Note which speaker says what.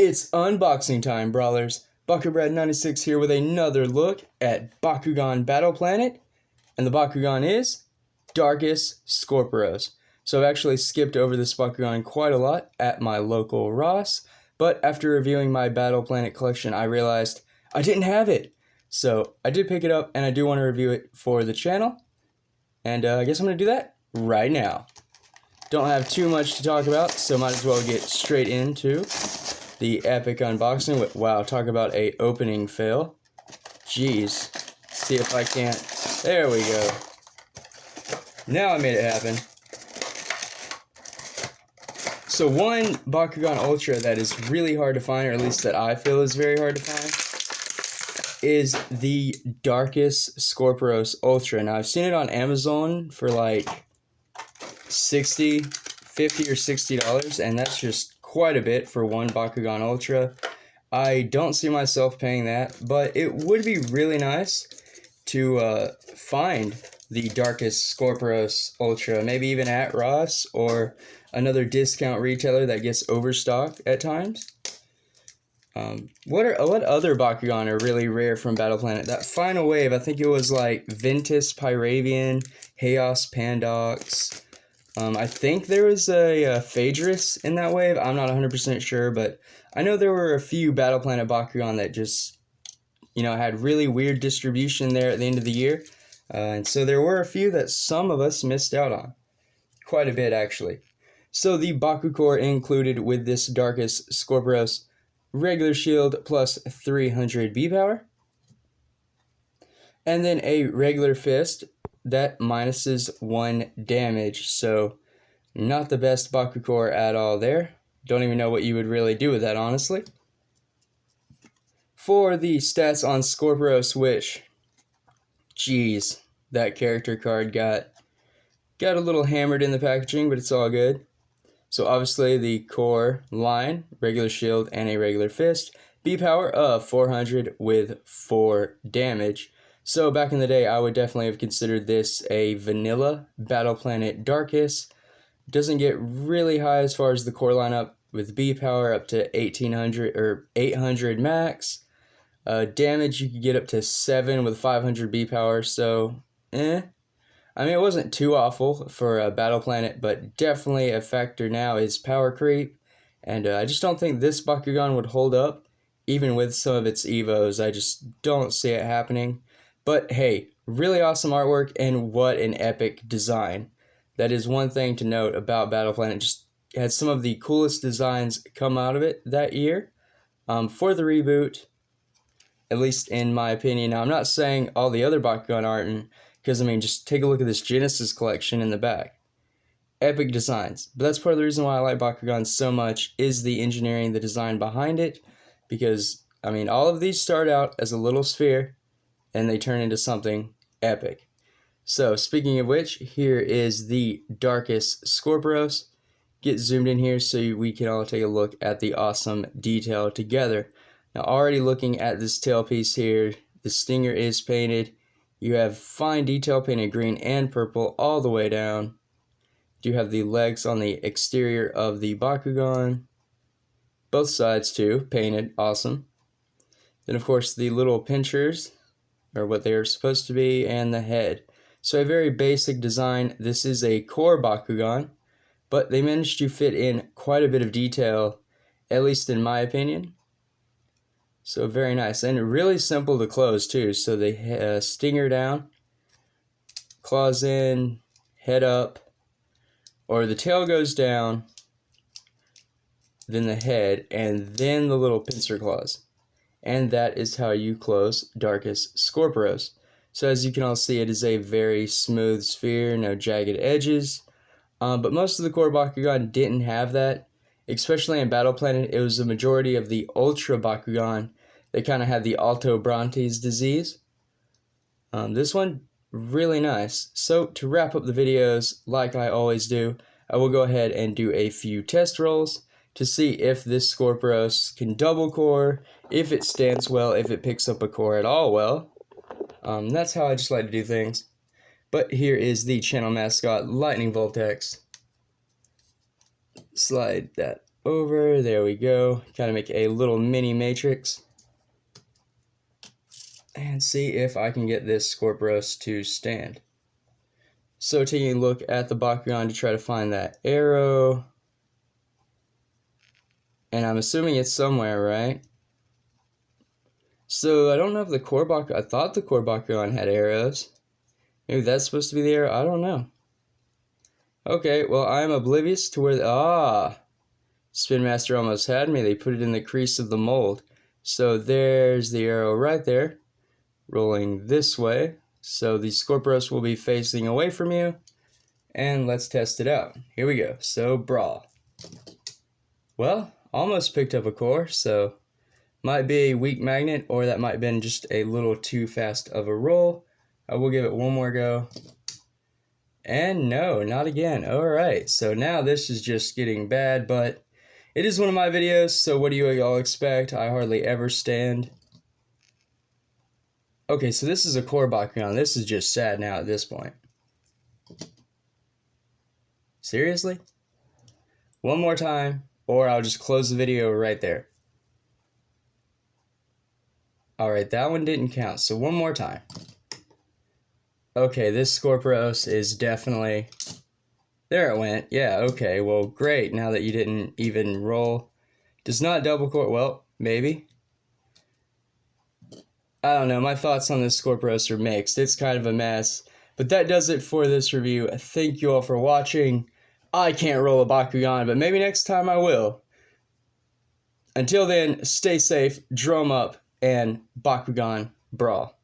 Speaker 1: It's unboxing time, brawlers. BuckerBread96 here with another look at Bakugan Battle Planet, and the Bakugan is DARKUS SKORPOROS. So I've actually skipped over this Bakugan quite a lot at my local Ross, but after reviewing my Battle Planet collection, I realized I didn't have it. So I did pick it up, and I do want to review it for the channel, and I guess I'm going to do that right now. Don't have too much to talk about, so might as well get straight into the epic unboxing. Wow, talk about a opening fail. Jeez. See if I can't. There we go. Now I made it happen. So one Bakugan Ultra that is really hard to find, or at least that I feel is very hard to find, is the DARKUS SKORPOROS Ultra. Now I've seen it on Amazon for like $50 or $60, and that's just quite a bit for one Bakugan Ultra. I don't see myself paying that, but it would be really nice to find the DARKUS SKORPOROS Ultra, maybe even at Ross or another discount retailer that gets overstocked at times. What other Bakugan are really rare from Battle Planet? That final wave, I think it was like Ventus Pyravian, Chaos Pandox. I think there was a Phaedrus in that wave. I'm not 100% sure, but I know there were a few Battle Planet Bakugan that just, had really weird distribution there at the end of the year. And so there were a few that some of us missed out on. Quite a bit, actually. So the Baku Core included with this DARKUS SKORPOROS: regular shield plus 300 B power. And then a regular fist that minuses 1 damage, so not the best Baku Core at all there. Don't even know what you would really do with that, honestly. For the stats on Skorporos, which, geez, that character card got a little hammered in the packaging, but it's all good. So obviously the core line, regular shield, and a regular fist. B power of 400 with 4 damage. So back in the day, I would definitely have considered this a vanilla Battle Planet DARKUS. Doesn't get really high as far as the core lineup, with B power up to 1800 or 800 max. Damage you could get up to 7 with 500 B power. So, I mean, it wasn't too awful for a Battle Planet, but definitely a factor now is power creep. And I just don't think this Bakugan would hold up, even with some of its Evos. I just don't see it happening. But hey, really awesome artwork, and what an epic design. That is one thing to note about Battle Planet. Just had some of the coolest designs come out of it that year for the reboot, at least in my opinion. Now, I'm not saying all the other Bakugan aren't, because, I mean, just take a look at this Genesis collection in the back. Epic designs. But that's part of the reason why I like Bakugan so much, is the engineering, the design behind it. Because, I mean, all of these start out as a little sphere, and they turn into something epic. So, speaking of which, here is the DARKUS SKORPOROS. Get zoomed in here so we can all take a look at the awesome detail together. Now, already looking at this tailpiece here, the stinger is painted. You have fine detail painted green and purple all the way down. You have the legs on the exterior of the Bakugan. Both sides too, painted, awesome. Then of course the little pinchers are what they are supposed to be, and the head. So a very basic design. This is a core Bakugan, but they managed to fit in quite a bit of detail, at least in my opinion. So very nice, and really simple to close too. So the stinger down, claws in, head up, or the tail goes down, then the head, and then the little pincer claws. And that is how you close DARKUS SKORPOROS. So as you can all see, it is a very smooth sphere, no jagged edges. But most of the core Bakugan didn't have that. Especially in Battle Planet, it was the majority of the Ultra Bakugan that kind of had the Alto Brontes disease. This one, really nice. So to wrap up the videos, like I always do, I will go ahead and do a few test rolls to see if this Skorporos can double core, if it stands well, if it picks up a core at all well. That's how I just like to do things. But here is the channel mascot, Lightning Voltex. Slide that over. There we go. Kind of make a little mini matrix. And see if I can get this Skorporos to stand. So taking a look at the Bakugan to try to find that arrow. And I'm assuming it's somewhere, right? So I don't know if the core Bakugan, I thought the core Bakugan had arrows. Maybe that's supposed to be the arrow, I don't know. Okay, well I'm oblivious to where Spin Master almost had me. They put it in the crease of the mold. So there's the arrow right there. Rolling this way, so the Skorporos will be facing away from you, and let's test it out. Here we go. So brawl. Well, almost picked up a core, so might be a weak magnet, or that might have been just a little too fast of a roll. I will give it one more go, and no, not again. Alright, so now this is just getting bad, but it is one of my videos, so what do you all expect? I hardly ever stand. Okay, so this is a core Bakugan. This is just sad now at this point. Seriously? One more time, or I'll just close the video right there. Alright, that one didn't count, so one more time. Okay, this Skorporos is definitely... There it went. Yeah, okay, well, great. Now that you didn't even roll. Does not double core... Well, maybe. I don't know, my thoughts on this Skorporos are mixed. It's kind of a mess. But that does it for this review. Thank you all for watching. I can't roll a Bakugan, but maybe next time I will. Until then, stay safe, drum up, and Bakugan brawl.